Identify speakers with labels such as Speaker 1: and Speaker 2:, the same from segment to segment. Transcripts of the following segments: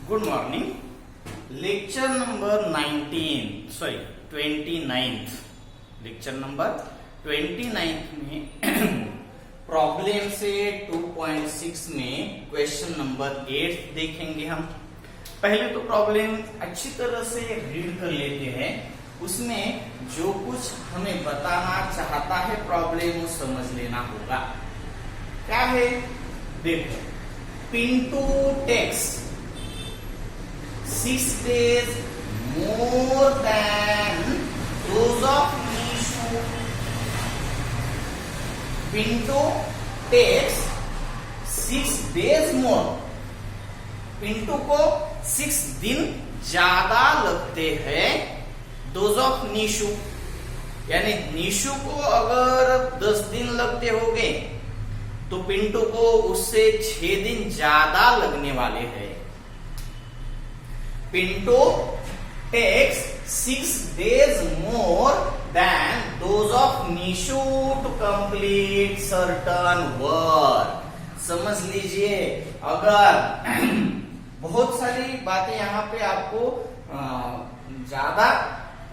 Speaker 1: Good morning. Lecture number 29 lecture number 29 में problem से 2.6 में क्वेश्चन नंबर 8 देखेंगे हम। पहले तो प्रॉब्लम अच्छी तरह से रीड कर लेते हैं, उसमें जो कुछ हमें बताना चाहता है प्रॉब्लम वो समझ लेना होगा। क्या है देखो, Pintu takes 6 days more than those of Nishu. Pinto takes 6 days more. Pintu को 6 दिन ज्यादा लगते हैं दोज ऑफ निशु, यानी निशु को अगर 10 दिन लगते होंगे तो पिंटू को उससे 6 दिन ज्यादा लगने वाले हैं। Pinto takes 6 days more than those of Nishu to complete certain work. समझ लीजिए, अगर बहुत सारी बातें यहाँ पे आपको ज्यादा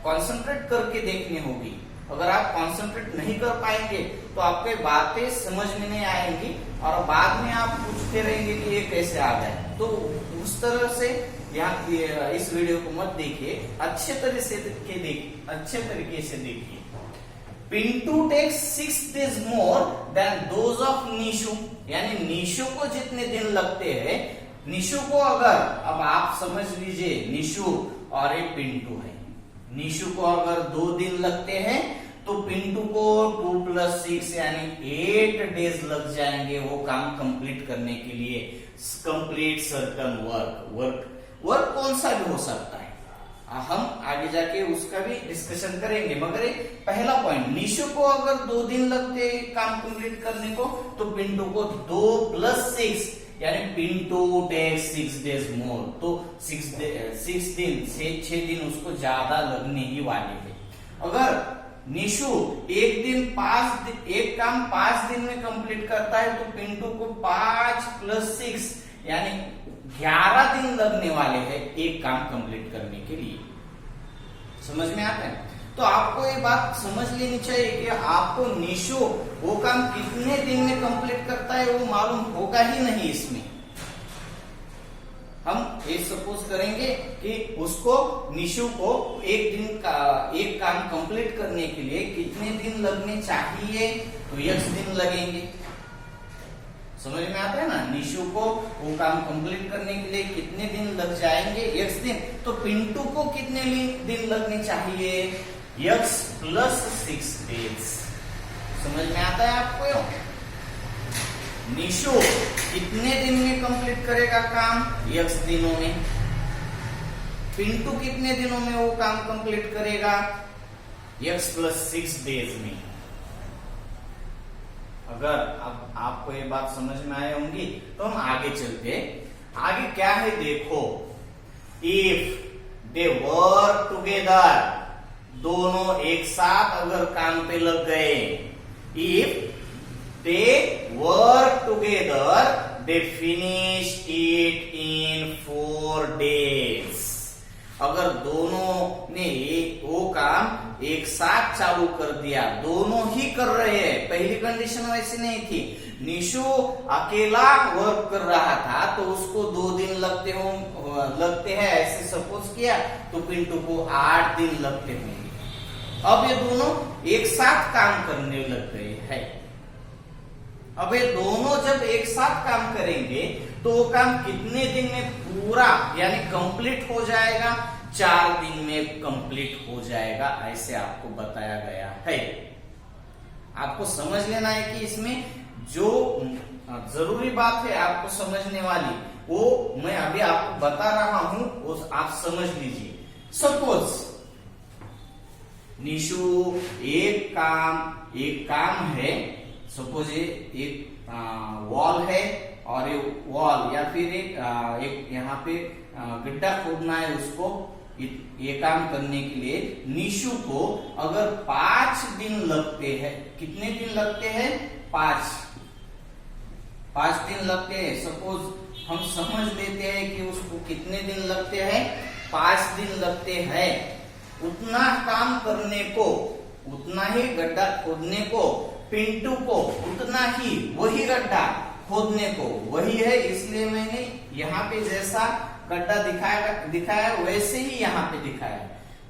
Speaker 1: कंसंट्रेट करके देखनी होगी। अगर आप कंसंट्रेट नहीं कर पाएंगे तो आपके बातें समझ में नहीं आएंगी और बाद में आप पूछते रहेंगे कि ये कैसे आ गए। तो उस तरह से यहाँ इस वीडियो को मत देखिए, अच्छे तरीके से देखिए। Pintu takes 6 days more than those of Nishu, यानी निशु को जितने दिन लगते हैं, निशु को अगर, अब आप समझ लीजिए निशु और एक पिंटू है। निशु को अगर 2 दिन लगते हैं तो पिंटू को 2 + 6 यानी 8 days लग जाएंगे वो काम कंप्लीट करने के लिए। कंप्लीट सर्टन वर्क कौन सा भी हो सकता है, हम आगे जाके उसका भी डिस्कशन करेंगे। मगर पहला पॉइंट, निशु को अगर 2 दिन लगते काम कंप्लीट करने को तो पिंटू को 2 + 6 यानी पिंटू टेक्स 6 days मोर, तो 6 दिन से 6 दिन उसको ज्यादा लगने ही वाले हैं। अगर निशु एक काम 5 दिन में कंप्लीट करता है तो पिंटू को 5 + 6 यानी 11 दिन लगने वाले हैं एक काम कंप्लीट करने के लिए। समझ में आता है? तो आपको ये बात समझ लेनी चाहिए कि आपको निशु वो काम कितने दिन में कंप्लीट करता है वो मालूम होगा ही नहीं। इसमें हम ये सपोज करेंगे कि उसको निशु को एक काम कंप्लीट करने के लिए कितने दिन लगने चाहिए, तो x दिन लगेंगे। समझ में आता है ना? निशु को वो काम कंप्लीट करने के लिए कितने दिन लग जाएंगे, x दिन। तो पिंटू को कितने दिन लगने चाहिए, x + 6 days। समझ में आता है आपको? निशु कितने दिन में कंप्लीट करेगा काम, x दिनों में। पिंटू कितने दिनों में वो काम कंप्लीट करेगा, x + 6 days में। अगर अब आपको ये बात समझ में आए होंगी तो हम आगे चलते। आगे क्या है देखो, इफ दे वर्क टुगेदर, दोनों एक साथ अगर काम पे लग गए, if they work together they finish it in 4 days। अगर दोनों ने वो काम एक साथ चालू कर दिया, दोनों ही कर रहे हैं, पहली कंडीशन वैसी नहीं थी। निशु अकेला वर्क कर रहा था तो उसको 2 दिन लगते हैं ऐसे सपोज किया, तो पिंटू को 8 दिन लगते होंगे। अब ये दोनों एक साथ काम करने लग गए हैं। अब ये दोनों जब एक साथ काम करेंगे तो वो काम कितने दिन में पूरा यानी कंप्लीट हो जाएगा, 4 दिन में कंप्लीट हो जाएगा, ऐसे आपको बताया गया है। आपको समझ लेना है कि इसमें जो जरूरी बात है आपको समझने वाली, वो मैं अभी आपको बता रहा हूं, वो आप समझ लीजिए। सपोज निशु एक काम है, सपोज एक वॉल है और ये वॉल या फिर एक यहाँ पे गड्ढा खोदना है उसको, ये काम करने के लिए निशु को अगर 5 दिन लगते हैं, कितने दिन लगते हैं, 5 दिन लगते हैं। सपोज हम समझ लेते हैं कि उसको कितने दिन लगते हैं, 5 दिन लगते हैं। उतना काम करने को, उतना ही गड्ढा खोदने को पिंटू को उतना ही वही गड्ढा खोदने को वही है, इसलिए मैंने यहाँ पे जैसा गड्ढा दिखाया वैसे ही यहाँ पे दिखाया।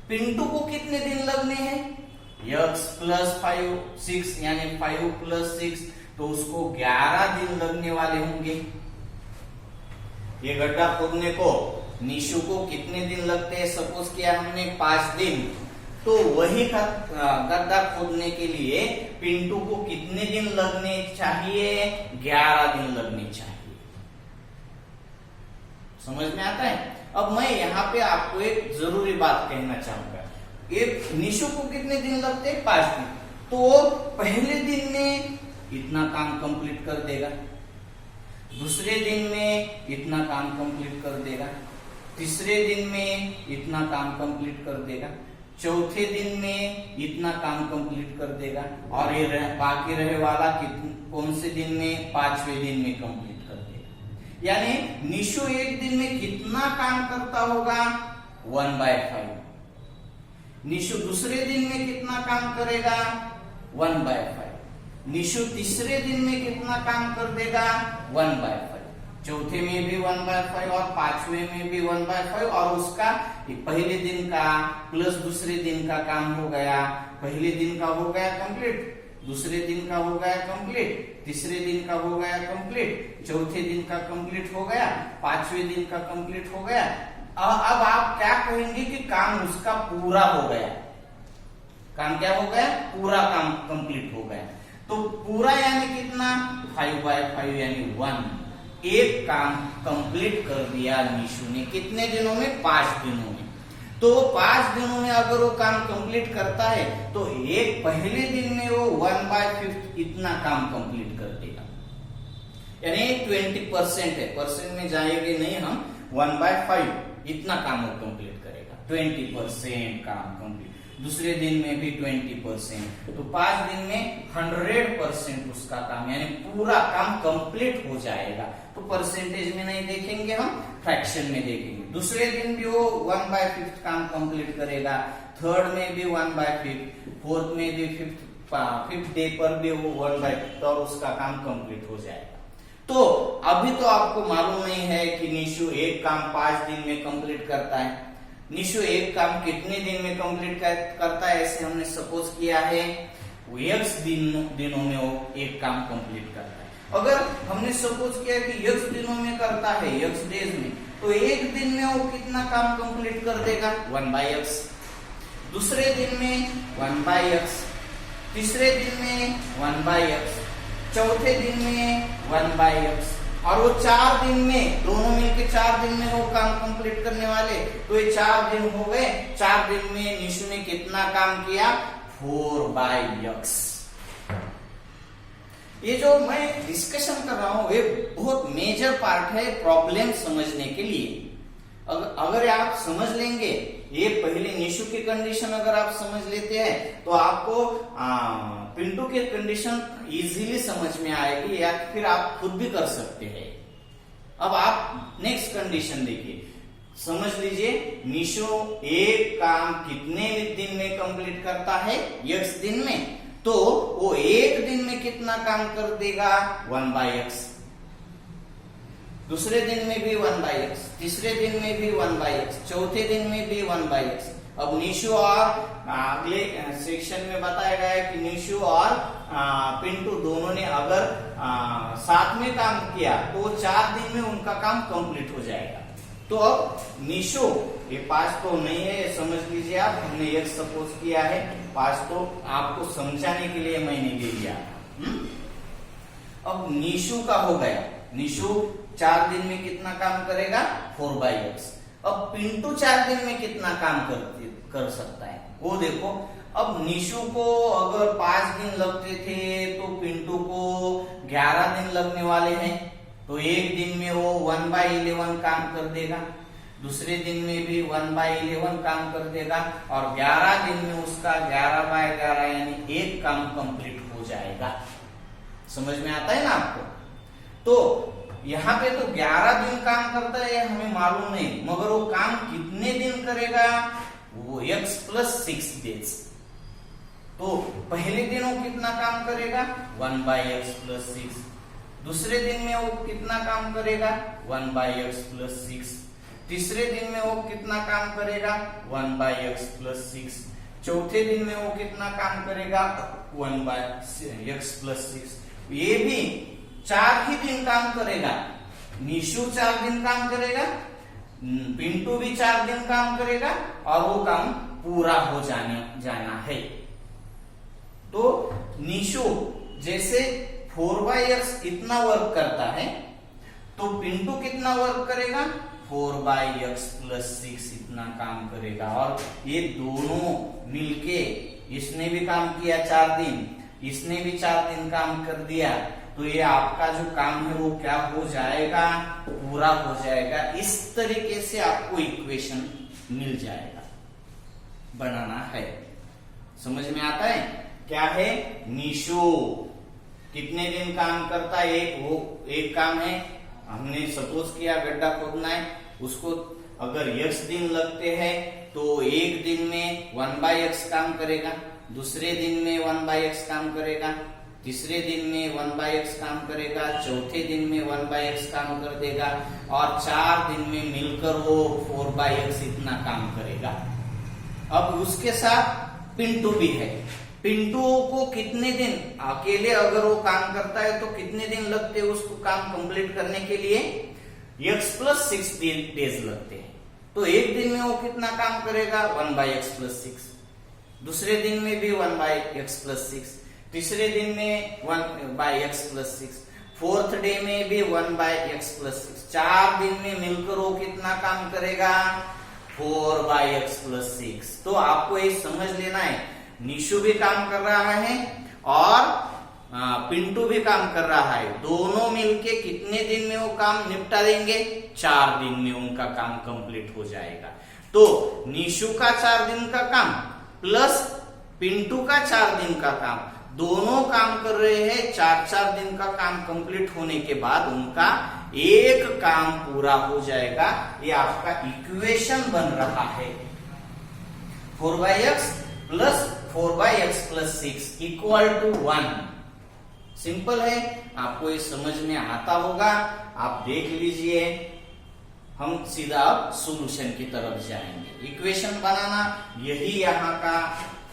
Speaker 1: पिंटू को कितने दिन लगने हैं, x + 5 6 यानी 5 + 6, तो उसको 11 दिन लगने वाले होंगे। ये गड्ढा खोदने को निशु को कितने दिन लगते हैं, सपोज किया हमने 5 दिन, तो वही गड्ढा खोदने के लिए पिंटू को कितने दिन लगने चाहिए, 11 दिन लगने चाहिए। समझ में आता है। अब मैं यहाँ पे आपको एक जरूरी बात कहना चाहूंगा, ये निशु को कितने दिन लगते हैं, 5 दिन, तो पहले दिन में इतना काम कंप्लीट कर देगा, दूसरे दिन में इतना काम कंप्लीट कर देगा, तीसरे दिन में इतना काम कंप्लीट कर देगा, चौथे दिन में इतना काम कंप्लीट कर देगा, और ये बाकी रहे वाला कौन से दिन में, 5वें दिन में कंप्लीट कर देगा। यानी निशु एक दिन में कितना काम करता होगा, 1/5। निशु दूसरे दिन में कितना काम करेगा, 1/5। निशु तीसरे दिन में कितना काम कर देगा, 1/5। चौथे में भी 1/5 और 5वें में भी 1/5, और उसका पहले दिन का प्लस दूसरे दिन का काम हो गया। पहले दिन का हो गया कंप्लीट, दूसरे दिन का हो गया कंप्लीट, तीसरे दिन का हो गया कंप्लीट, चौथे दिन का कंप्लीट हो गया, 5वें दिन का कंप्लीट हो गया। अब आप क्या कहेंगे कि काम उसका पूरा हो गया। काम क्या हो गया, पूरा काम कंप्लीट हो गया। तो पूरा यानी कितना, 5/5 यानी 1। एक काम कंप्लीट कर दिया निशु ने, कितने दिनों में, 5 दिनों में। तो 5 दिनों में अगर वो काम कंप्लीट करता है तो एक पहले दिन में वो 1/5 इतना काम कंप्लीट कर देगा, यानी 20% है, परसेंट में जाएंगे नहीं हम, 1/5 इतना काम वो कंप्लीट करेगा, 20% काम कंप्लीट। दूसरे दिन में भी 20%, तो 5 दिन में 100% उसका काम यानी पूरा काम कंप्लीट हो जाएगा। तो परसेंटेज में नहीं देखेंगे हम, फ्रैक्शन में देखेंगे। दूसरे दिन भी वो 1/5 काम कंप्लीट करेगा, थर्ड में भी 1/5, फोर्थ में भी 5th डे पर भी वो 1/5, और उसका काम कंप्लीट हो जाएगा। तो अभी तो आपको मालूम नहीं है कि निशु एक काम 5 दिन में कंप्लीट करता है। निशु एक काम कितने दिन में कंप्लीट करता है, ऐसे हमने सपोज किया है वो x दिनों में वो एक काम कंप्लीट करता है। अगर हमने सपोज किया कि x दिनों में करता है, x डेज में, तो एक दिन में वो कितना काम कंप्लीट कर देगा, 1/x। दूसरे दिन में 1/x, तीसरे दिन में 1/x, चौथे दिन में 1/x, और वो 4 दिन में, दोनों मिलके 4 दिन में वो काम कंप्लीट करने वाले। तो ये 4 दिन हो गए। 4 दिन में निशु ने कितना काम किया, 4/x। ये जो मैं डिस्कशन कर रहा हूं ये बहुत मेजर पार्ट है प्रॉब्लम समझने के लिए। अगर आप समझ लेंगे, ये पहले निशु की कंडीशन अगर आप समझ लेते हैं तो आपको पिंटू की कंडीशन इजीली समझ में आएगी, या फिर आप खुद भी कर सकते हैं। अब आप नेक्स्ट कंडीशन देखिए, समझ लीजिए निशु एक काम कितने दिन में कंप्लीट करता है, x दिन में, तो वो एक दिन में कितना काम कर देगा, 1/x। दूसरे दिन में भी 1/x, तीसरे दिन में भी 1/x, चौथे दिन में भी 1/x। अब निशु और अगले सेक्शन में बताया गया है कि निशु और पिंटू दोनों ने अगर साथ में काम किया तो 4 दिन में उनका काम कंप्लीट हो जाएगा। तो अब निशु, ये 5 तो नहीं है, ये समझ लीजिए आप, हमने एक सपोज किया है, 5 तो आपको समझाने के लिए मैंने ले लिया। अब निशु का हो गया, निशु 4 दिन में कितना काम करेगा, 4/x। अब पिंटू 4 दिन में कितना काम कर सकता है, वो देखो। अब निशु को अगर 5 दिन लगते थे तो पिंटू को 11 दिन लगने वाले हैं, तो एक दिन में वो 1/11 काम कर देगा, दूसरे दिन में भी 1/11 काम कर देगा, और 11 दिन में उसका 11/11 यानी एक काम कंप्लीट हो जाएगा। समझ में आता है ना आपको। तो यहाँ पे तो 11 दिन काम करता है हमें मालूम नहीं, मगर वो काम कितने दिन करेगा, वो x प्लस 6 डेज। तो पहले दिन वो कितना काम करेगा, 1/x प्लस 6। दूसरे दिन में वो कितना काम करेगा, 1/x प्लस 6। तीसरे दिन में वो कितना काम करेगा, 1/x प्लस 6। चौथे दिन में वो कितना काम करेगा, 1/x प्लस 6। ये भी 4 ही दिन काम करेगा। निशु 4 दिन काम करेगा, पिंटू भी 4 दिन काम करेगा और वो काम पूरा हो जाना है। तो निशु जैसे 4/x इतना वर्क करता है, तो पिंटू कितना वर्क करेगा, 4/x प्लस 6 इतना काम करेगा। और ये दोनों मिलके, इसने भी काम किया 4 दिन, इसने भी 4 दिन काम कर दिया, तो ये आपका जो काम है वो क्या हो जाएगा, पूरा हो जाएगा। इस तरीके से आपको इक्वेशन मिल जाएगा। बनाना है, समझ में आता है क्या है। निशु कितने दिन काम करता है, एक काम है, हमने सपोज किया गड्ढा खोदना है, उसको अगर x दिन लगते हैं तो एक दिन में 1/x काम करेगा, दूसरे दिन में 1/x काम करेगा, तीसरे दिन में 1/x काम करेगा, चौथे दिन में 1/x काम कर देगा और 4 दिन में मिलकर वो 4/x इतना काम करेगा। अब उसके साथ पिंटू भी है। पिंटू को कितने दिन अकेले अगर वो काम करता है तो कितने दिन लगते हैं उसको काम कंप्लीट करने के लिए, x प्लस 6 डेज लगते हैं। तो एक दिन में वो कितना काम करेगा, 1/x प्लस 6। दूसरे दिन में भी 1/x प्लस 6, तीसरे दिन में 1/x प्लस 6, फोर्थ डे में भी 1/x प्लस 6। 4 दिन में मिलकर वो कितना काम करेगा, 4/x प्लस 6। तो आपको ये समझ लेना है, निशु भी काम कर रहा है और पिंटू भी काम कर रहा है, दोनों मिलके कितने दिन में वो काम निपटा देंगे, 4 दिन में उनका काम कंप्लीट हो जाएगा। तो निशु का 4 दिन का काम प्लस पिंटू का 4 दिन का काम, दोनों काम कर रहे हैं। 4-4 दिन का काम कंप्लीट होने के बाद उनका एक काम पूरा हो जाएगा। ये आपका इक्वेशन बन रहा है, 4/x plus 4/x plus 6 equal to 1। Simple है, आपको ये समझ में आता होगा। आप देख लीजिए, हम सीधा अब सॉल्यूशन की तरफ जाएंगे। इक्वेशन बनाना यही यहाँ का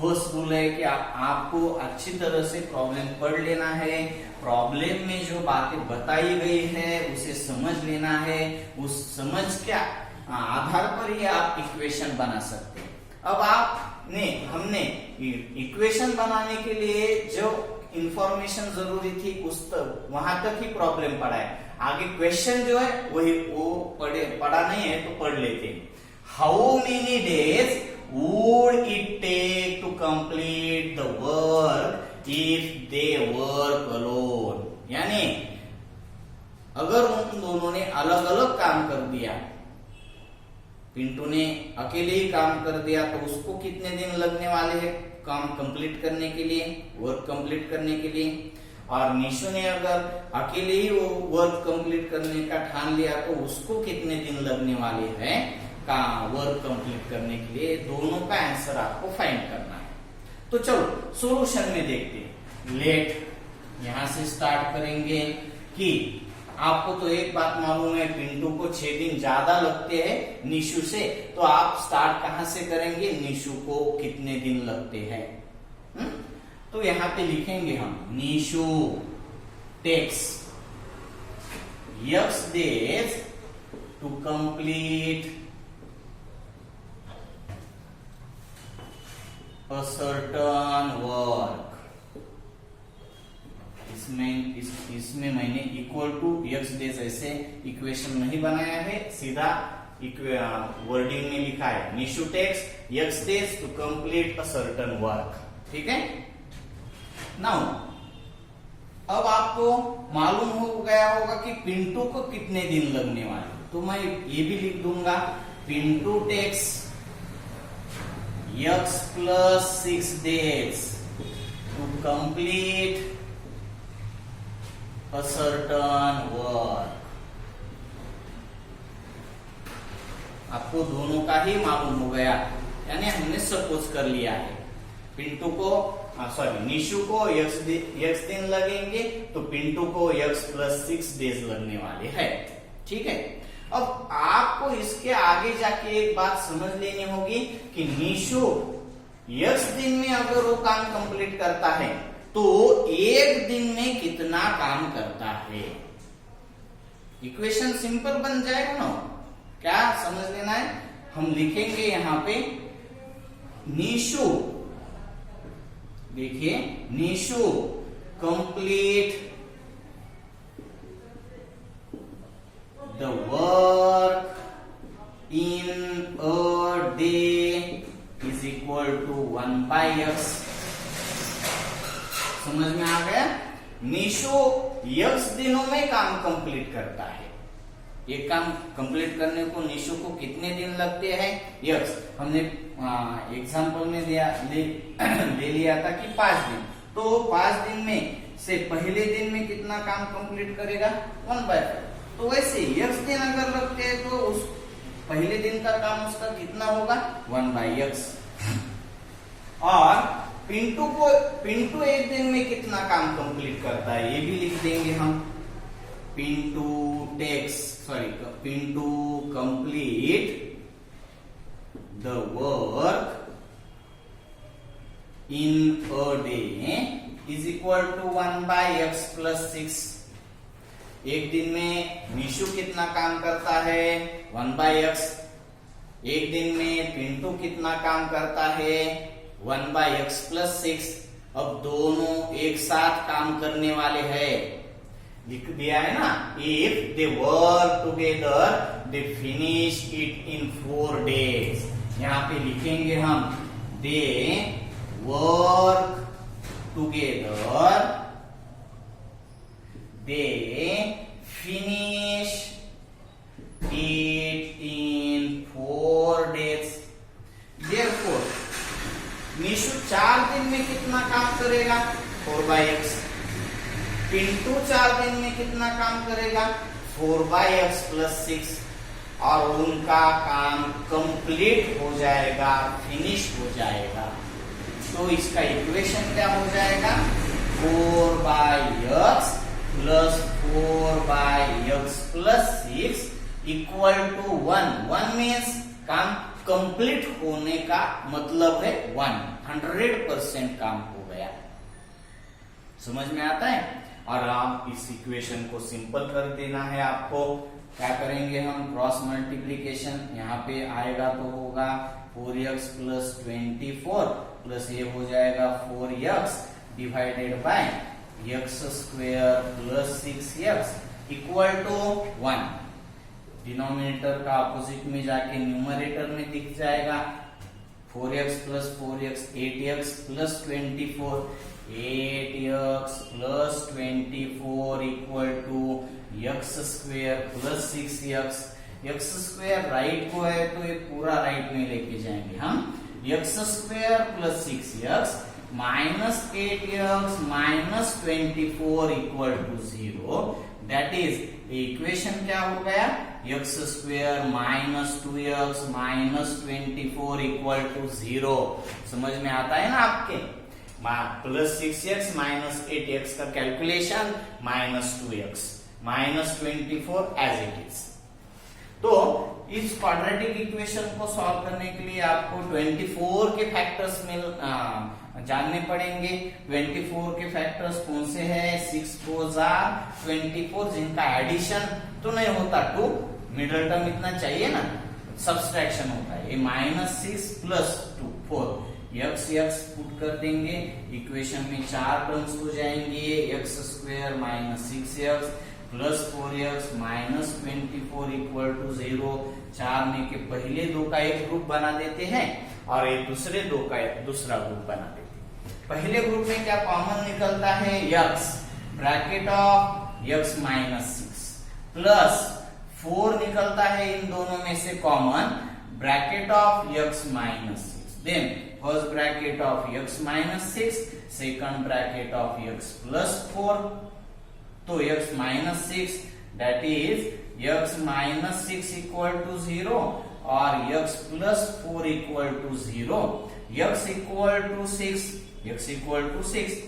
Speaker 1: फर्स्ट रूल है कि आपको अच्छी तरह से प्रॉब्लम पढ़ लेना है, प्रॉब्लम में जो बातें बताई गई है उसे समझ लेना है, उस समझ के आधार पर ही आप इक्वेशन बना सकते हैं। अब हमने इक्वेशन बनाने के लिए जो इंफॉर्मेशन जरूरी थी वहां तक ही प्रॉब्लम पढ़ा है। आगे क्वेश्चन जो है वो पढ़ा नहीं है तो पढ़ लेते हैं। How many days would it take to complete the work if they work alone. यानी अगर उन दोनों ने अलग अलग काम कर दिया, पिंटू ने अकेले ही काम कर दिया तो उसको कितने दिन लगने वाले हैं काम कंप्लीट करने के लिए, वर्क कंप्लीट करने के लिए। और निशु ने अगर अकेले ही वो वर्क कंप्लीट करने का ठान लिया तो उसको कितने दिन लगने वाले हैं वर्क कंप्लीट करने के लिए। दोनों का आंसर आपको फाइंड करना है। तो चलो सॉल्यूशन में देखते हैं। लेट यहां से स्टार्ट करेंगे कि आपको तो एक बात मालूम है, पिंटू को 6 दिन ज्यादा लगते हैं निशु से, तो आप स्टार्ट कहां से करेंगे, निशु को कितने दिन लगते हैं। तो यहां पे लिखेंगे हम, Nishu takes x days to कंप्लीट a certain work। इसमें मैंने इक्वल टू x डेज ऐसे इक्वेशन नहीं बनाया है, सीधा वर्डिंग में लिखा है Nishu takes x days to complete a certain work. ठीक है। नाउ अब आपको मालूम हो गया होगा कि पिंटू को कितने दिन लगने वाले, तो मैं ये भी लिख दूंगा, Pintu takes x plus 6 days to complete a certain work। आपको दोनों का ही मालूम हो गया, यानी हमने सपोज कर लिया है। पिंटू को निशु को यक्स दिन लगेंगे, तो पिंटू को यक्स प्लस 6 डेज लगने वाले हैं। ठीक है, अब आपको इसके आगे जाके एक बात समझ लेनी होगी कि निशु यक्स दिन में अगर वो काम कंप्लीट करता है तो एक दिन में कितना काम करता है। इक्वेशन सिंपल बन जाएगा ना। क्या समझ लेना है, हम लिखेंगे यहां पे निशु, देखिए Nishu complete the work in a day is equal to 1/x। समझ में आ गया, निशु यक्स दिनों में काम कंप्लीट करता है। ये काम कंप्लीट करने को निशु को कितने दिन लगते हैं, यक्स हमने एग्जाम्पल में ले लिया था कि 5 दिन, तो 5 दिन में से पहले दिन में कितना काम कंप्लीट करेगा, 1/5। तो वैसे यक्स दिन अगर लगते हैं तो उस पहले दिन का काम उसका कितना होगा, 1/x। और पिंटू एक दिन में कितना काम कंप्लीट करता है, ये भी लिख देंगे हम। Pintu complete the work in a day is equal to 1/x plus 6। एक दिन में निशु कितना काम करता है, 1/x। एक दिन में पिंटू कितना काम करता है, 1/x प्लस 6। अब दोनों एक साथ काम करने वाले हैं, लिख दिया है ना। If they work together they finish it in 4 days। यहाँ पे लिखेंगे हम they work together they finish it in 4 days। Therefore, Nishu 4 दिन में कितना काम करेगा, 4/x। पिंटू 4 दिन में कितना काम करेगा, 4/x प्लस 6। और उनका काम कंप्लीट हो जाएगा, फिनिश हो जाएगा। तो इसका इक्वेशन क्या हो जाएगा, 4/x plus 4/x plus 6 equal to 1। 1 means काम कंप्लीट होने का मतलब है 100% काम हो गया। समझ में आता है। और आप इस इक्वेशन को सिंपल कर देना है आपको। क्या करेंगे हम, क्रॉस मल्टीप्लीकेशन, यहाँ पे आएगा तो होगा 4x प्लस 24 प्लस ये हो जाएगा 4x divided by x square plus 6x equal to 1। Denominator का अपोजिट में जाके न्यूमरेटर में दिख जाएगा 4x plus 4x 8x plus 24। 8x plus 24 equal to x square plus 6x। x square right को है तो ये पूरा राइट में लेके जाएंगे हम। x square plus 6x minus 8x minus 24 equal to 0। That is equation क्या हो गया, x square minus 2x minus 24 equal to 0। समझ में आता है ना आपके। प्लस 6x माइनस 8x का calculation minus 2x minus 24 as it is. तो इस क्वाड्रेटिक इक्वेशन को सॉल्व करने के लिए आपको 24 के फैक्टर्स जानने पड़ेंगे। 24 के फैक्टर्स कौन से हैं, 6 4 24 जिनका एडिशन तो नहीं होता, 2 मिडिल टर्म इतना चाहिए ना, सब्सट्रैक्शन होता है। ये -6 प्लस 2 4 x पुट कर देंगे, इक्वेशन में 4 टर्म्स हो जाएंगे। x square minus 6x plus 4x minus 24 equal to 0। 4 में के पहले दो का एक ग्रुप बना देते हैं और एक दूसरे दो का दूसरा ग्रुप बना देते हैं। पहले ग्रुप में क्या कॉमन निकलता है, x bracket of x minus 6 plus 4 निकलता है इन दोनों में से common, bracket of x minus 6। Then first bracket of x minus 6, second bracket of x plus 4। तो x minus 6 that is x minus 6 equal to 0 और x plus 4 equal to 0, x equal to 6, x equal to 6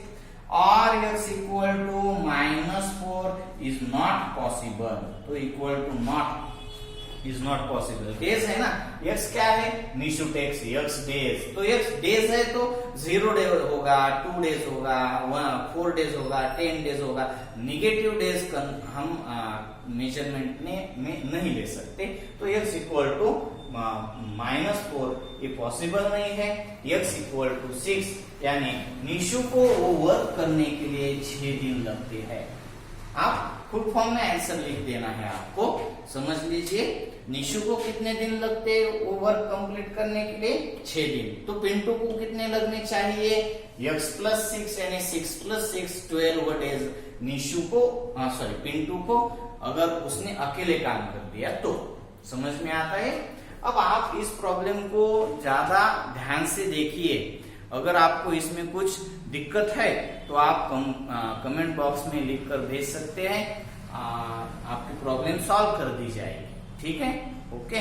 Speaker 1: और x equal to -4 is not possible. तो equal to not is not possible. Days है ना, x क्या है, Nishu takes x days, तो x days है तो 0 डे होगा, 2 डेज होगा, 4 डेज होगा, 10 डेज होगा। निगेटिव डेज हम मेजरमेंट में नहीं ले सकते, तो x इक्वल टू -4 ये पॉसिबल नहीं है। x इक्वल टू 6 यानी निशु को वो वर्क करने के लिए 6 दिन लगते हैं। आप फुल फॉर्म में आंसर लिख देना है आपको, समझ लीजिए। निशु को कितने दिन लगते हैं वो वर्क कंप्लीट करने के लिए? 6 दिन। तो पिंटू को कितने लगने चाहिए? x प्लस 6 यानी 6 प्लस 6 12 डेज निशु को सॉरी पिंटू को अगर उसने अकेले काम कर दिया तो। समझ में आता है? अब आप इस प्रॉब्लम को ज्यादा ध्यान से देखिए। अगर आपको इसमें कुछ दिक्कत है तो आप कमेंट बॉक्स में लिख कर भेज सकते हैं, आपकी प्रॉब्लम सॉल्व कर दी जाएगी। ठीक है, ओके।